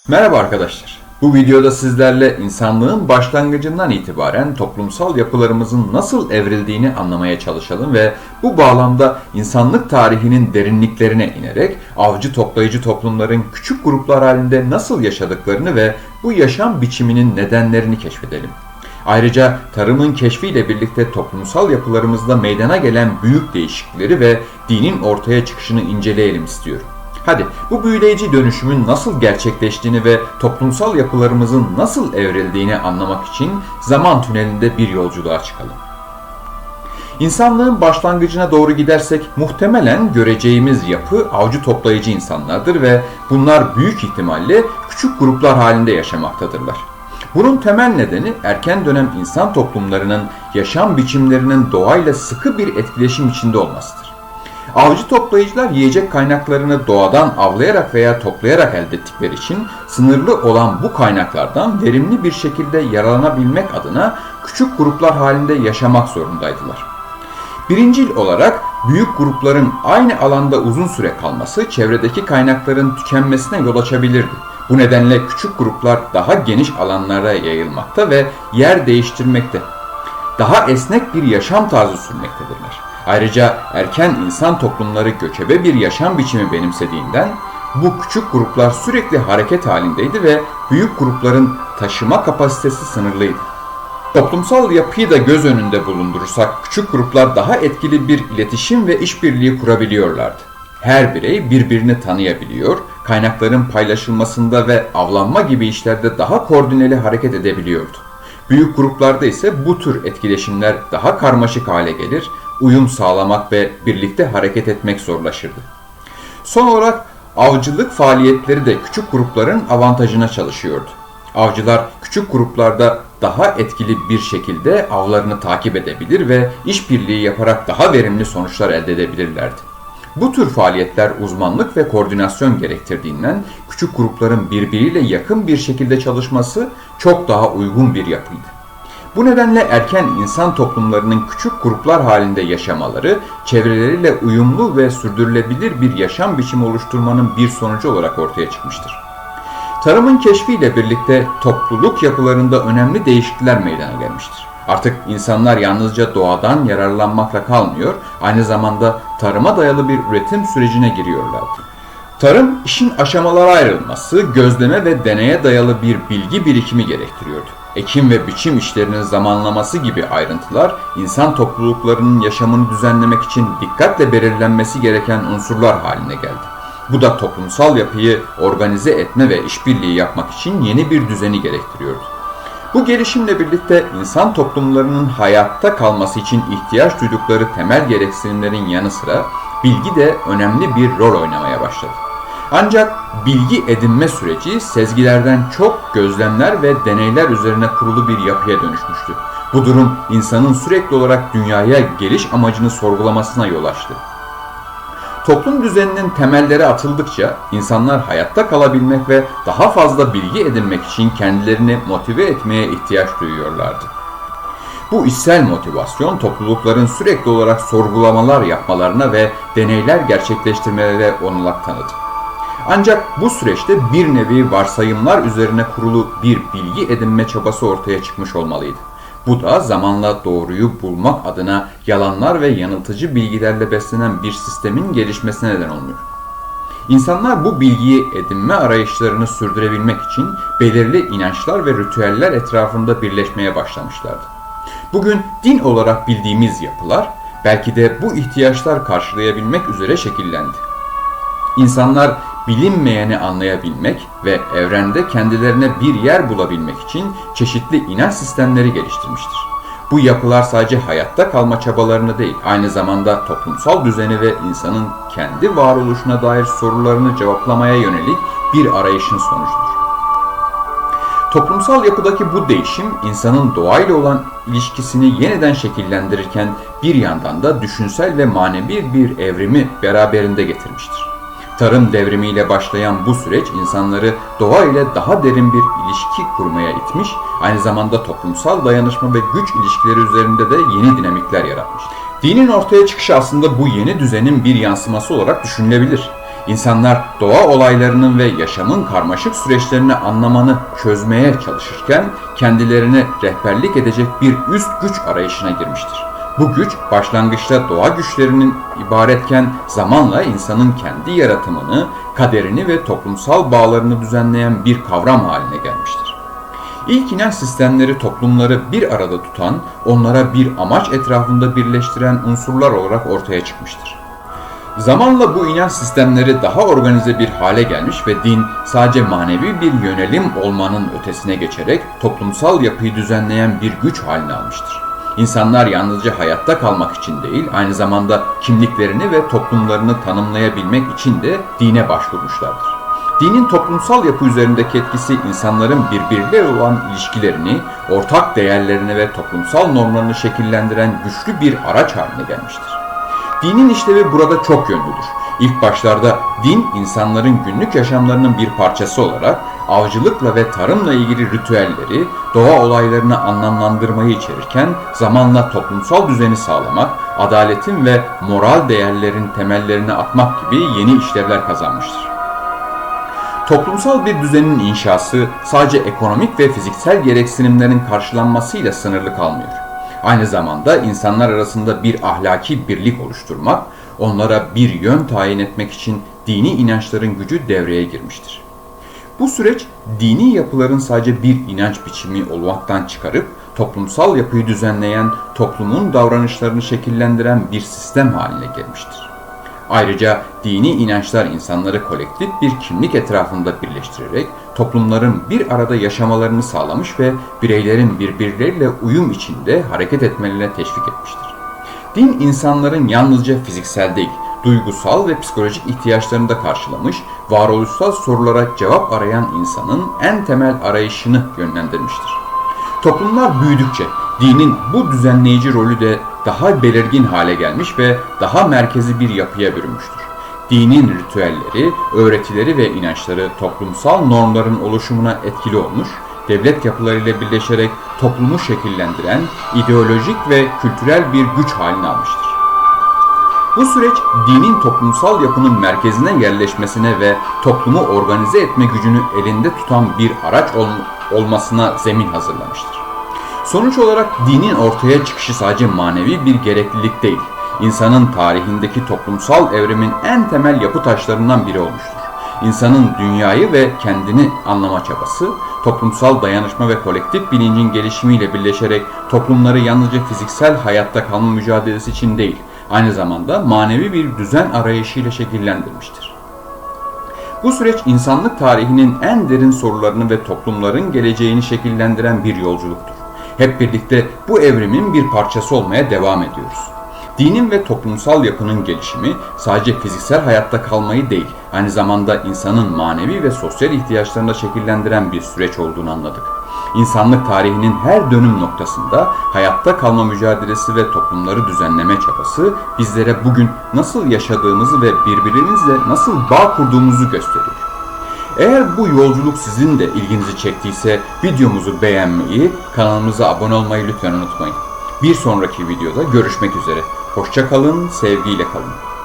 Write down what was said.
Merhaba arkadaşlar. Bu videoda sizlerle insanlığın başlangıcından itibaren toplumsal yapılarımızın nasıl evrildiğini anlamaya çalışalım ve bu bağlamda insanlık tarihinin derinliklerine inerek avcı toplayıcı toplumların küçük gruplar halinde nasıl yaşadıklarını ve bu yaşam biçiminin nedenlerini keşfedelim. Ayrıca tarımın keşfiyle birlikte toplumsal yapılarımızda meydana gelen büyük değişiklikleri ve dinin ortaya çıkışını inceleyelim istiyorum. Hadi bu büyüleyici dönüşümün nasıl gerçekleştiğini ve toplumsal yapılarımızın nasıl evrildiğini anlamak için zaman tünelinde bir yolculuğa çıkalım. İnsanlığın başlangıcına doğru gidersek muhtemelen göreceğimiz yapı avcı toplayıcı insanlardır ve bunlar büyük ihtimalle küçük gruplar halinde yaşamaktadırlar. Bunun temel nedeni erken dönem insan toplumlarının yaşam biçimlerinin doğayla sıkı bir etkileşim içinde olmasıdır. Avcı toplayıcılar yiyecek kaynaklarını doğadan avlayarak veya toplayarak elde ettikleri için sınırlı olan bu kaynaklardan verimli bir şekilde yararlanabilmek adına küçük gruplar halinde yaşamak zorundaydılar. Birincil olarak büyük grupların aynı alanda uzun süre kalması çevredeki kaynakların tükenmesine yol açabilirdi. Bu nedenle küçük gruplar daha geniş alanlara yayılmakta ve yer değiştirmekte, daha esnek bir yaşam tarzı sürmektedirler. Ayrıca erken insan toplumları göçebe bir yaşam biçimi benimsediğinden bu küçük gruplar sürekli hareket halindeydi ve büyük grupların taşıma kapasitesi sınırlıydı. Toplumsal yapıyı da göz önünde bulundurursak küçük gruplar daha etkili bir iletişim ve işbirliği kurabiliyorlardı. Her birey birbirini tanıyabiliyor, kaynakların paylaşılmasında ve avlanma gibi işlerde daha koordineli hareket edebiliyordu. Büyük gruplarda ise bu tür etkileşimler daha karmaşık hale gelir, uyum sağlamak ve birlikte hareket etmek zorlaşırdı. Son olarak avcılık faaliyetleri de küçük grupların avantajına çalışıyordu. Avcılar küçük gruplarda daha etkili bir şekilde avlarını takip edebilir ve işbirliği yaparak daha verimli sonuçlar elde edebilirlerdi. Bu tür faaliyetler uzmanlık ve koordinasyon gerektirdiğinden küçük grupların birbiriyle yakın bir şekilde çalışması çok daha uygun bir yapıydı. Bu nedenle erken insan toplumlarının küçük gruplar halinde yaşamaları, çevreleriyle uyumlu ve sürdürülebilir bir yaşam biçimi oluşturmanın bir sonucu olarak ortaya çıkmıştır. Tarımın keşfiyle birlikte topluluk yapılarında önemli değişiklikler meydana gelmiştir. Artık insanlar yalnızca doğadan yararlanmakla kalmıyor, aynı zamanda tarıma dayalı bir üretim sürecine giriyorlardı. Tarım, işin aşamalara ayrılması, gözleme ve deneye dayalı bir bilgi birikimi gerektiriyordu. Ekim ve biçim işlerinin zamanlaması gibi ayrıntılar, insan topluluklarının yaşamını düzenlemek için dikkatle belirlenmesi gereken unsurlar haline geldi. Bu da toplumsal yapıyı organize etme ve işbirliği yapmak için yeni bir düzeni gerektiriyordu. Bu gelişimle birlikte insan toplumlarının hayatta kalması için ihtiyaç duydukları temel gereksinimlerin yanı sıra bilgi de önemli bir rol oynamaya başladı. Ancak bilgi edinme süreci sezgilerden çok gözlemler ve deneyler üzerine kurulu bir yapıya dönüşmüştü. Bu durum insanın sürekli olarak dünyaya geliş amacını sorgulamasına yol açtı. Toplum düzeninin temelleri atıldıkça insanlar hayatta kalabilmek ve daha fazla bilgi edinmek için kendilerini motive etmeye ihtiyaç duyuyorlardı. Bu içsel motivasyon toplulukların sürekli olarak sorgulamalar yapmalarına ve deneyler gerçekleştirmelerine olanak tanıdı. Ancak bu süreçte bir nevi varsayımlar üzerine kurulu bir bilgi edinme çabası ortaya çıkmış olmalıydı. Bu da zamanla doğruyu bulmak adına yalanlar ve yanıltıcı bilgilerle beslenen bir sistemin gelişmesine neden olmuyor. İnsanlar bu bilgiyi edinme arayışlarını sürdürebilmek için belirli inançlar ve ritüeller etrafında birleşmeye başlamışlardı. Bugün din olarak bildiğimiz yapılar belki de bu ihtiyaçlar karşılayabilmek üzere şekillendi. İnsanlar bilinmeyeni anlayabilmek ve evrende kendilerine bir yer bulabilmek için çeşitli inanç sistemleri geliştirmiştir. Bu yapılar sadece hayatta kalma çabalarını değil, aynı zamanda toplumsal düzeni ve insanın kendi varoluşuna dair sorularını cevaplamaya yönelik bir arayışın sonucudur. Toplumsal yapıdaki bu değişim, insanın doğayla olan ilişkisini yeniden şekillendirirken bir yandan da düşünsel ve manevi bir evrimi beraberinde getirmiştir. Tarım devrimiyle başlayan bu süreç insanları doğa ile daha derin bir ilişki kurmaya itmiş, aynı zamanda toplumsal dayanışma ve güç ilişkileri üzerinde de yeni dinamikler yaratmış. Dinin ortaya çıkışı aslında bu yeni düzenin bir yansıması olarak düşünülebilir. İnsanlar doğa olaylarının ve yaşamın karmaşık süreçlerini anlamanı çözmeye çalışırken kendilerine rehberlik edecek bir üst güç arayışına girmiştir. Bu güç başlangıçta doğa güçlerinin ibaretken zamanla insanın kendi yaratımını, kaderini ve toplumsal bağlarını düzenleyen bir kavram haline gelmiştir. İlk inanç sistemleri toplumları bir arada tutan, onlara bir amaç etrafında birleştiren unsurlar olarak ortaya çıkmıştır. Zamanla bu inanç sistemleri daha organize bir hale gelmiş ve din sadece manevi bir yönelim olmanın ötesine geçerek toplumsal yapıyı düzenleyen bir güç haline almıştır. İnsanlar yalnızca hayatta kalmak için değil, aynı zamanda kimliklerini ve toplumlarını tanımlayabilmek için de dine başvurmuşlardır. Dinin toplumsal yapı üzerindeki etkisi insanların birbirleriyle olan ilişkilerini, ortak değerlerini ve toplumsal normlarını şekillendiren güçlü bir araç haline gelmiştir. Dinin işlevi burada çok yönlüdür. İlk başlarda din insanların günlük yaşamlarının bir parçası olarak avcılıkla ve tarımla ilgili ritüelleri, doğa olaylarını anlamlandırmayı içerirken zamanla toplumsal düzeni sağlamak, adaletin ve moral değerlerin temellerini atmak gibi yeni işlevler kazanmıştır. Toplumsal bir düzenin inşası sadece ekonomik ve fiziksel gereksinimlerin karşılanmasıyla sınırlı kalmıyor. Aynı zamanda insanlar arasında bir ahlaki birlik oluşturmak, onlara bir yön tayin etmek için dini inançların gücü devreye girmiştir. Bu süreç dini yapıların sadece bir inanç biçimi olmaktan çıkarıp toplumsal yapıyı düzenleyen, toplumun davranışlarını şekillendiren bir sistem haline gelmiştir. Ayrıca dini inançlar insanları kolektif bir kimlik etrafında birleştirerek toplumların bir arada yaşamalarını sağlamış ve bireylerin birbirleriyle uyum içinde hareket etmelerine teşvik etmiştir. Din insanların yalnızca fiziksel değil, duygusal ve psikolojik ihtiyaçlarını da karşılamış, varoluşsal sorulara cevap arayan insanın en temel arayışını yönlendirmiştir. Toplumlar büyüdükçe dinin bu düzenleyici rolü de daha belirgin hale gelmiş ve daha merkezi bir yapıya bürünmüştür. Dinin ritüelleri, öğretileri ve inançları toplumsal normların oluşumuna etkili olmuş, devlet yapılarıyla birleşerek toplumu şekillendiren ideolojik ve kültürel bir güç haline almıştır. Bu süreç dinin toplumsal yapının merkezine yerleşmesine ve toplumu organize etme gücünü elinde tutan bir araç olmasına zemin hazırlamıştır. Sonuç olarak dinin ortaya çıkışı sadece manevi bir gereklilik değil, insanın tarihindeki toplumsal evrimin en temel yapı taşlarından biri olmuştur. İnsanın dünyayı ve kendini anlama çabası, toplumsal dayanışma ve kolektif bilincin gelişimiyle birleşerek toplumları yalnızca fiziksel hayatta kalma mücadelesi için değil, aynı zamanda manevi bir düzen arayışıyla şekillendirmiştir. Bu süreç insanlık tarihinin en derin sorularını ve toplumların geleceğini şekillendiren bir yolculuktur. Hep birlikte bu evrimin bir parçası olmaya devam ediyoruz. Dinin ve toplumsal yapının gelişimi sadece fiziksel hayatta kalmayı değil, aynı zamanda insanın manevi ve sosyal ihtiyaçlarını da şekillendiren bir süreç olduğunu anladık. İnsanlık tarihinin her dönüm noktasında hayatta kalma mücadelesi ve toplumları düzenleme çabası bizlere bugün nasıl yaşadığımızı ve birbirimizle nasıl bağ kurduğumuzu gösteriyor. Eğer bu yolculuk sizin de ilginizi çektiyse videomuzu beğenmeyi, kanalımıza abone olmayı lütfen unutmayın. Bir sonraki videoda görüşmek üzere. Hoşça kalın, sevgiyle kalın.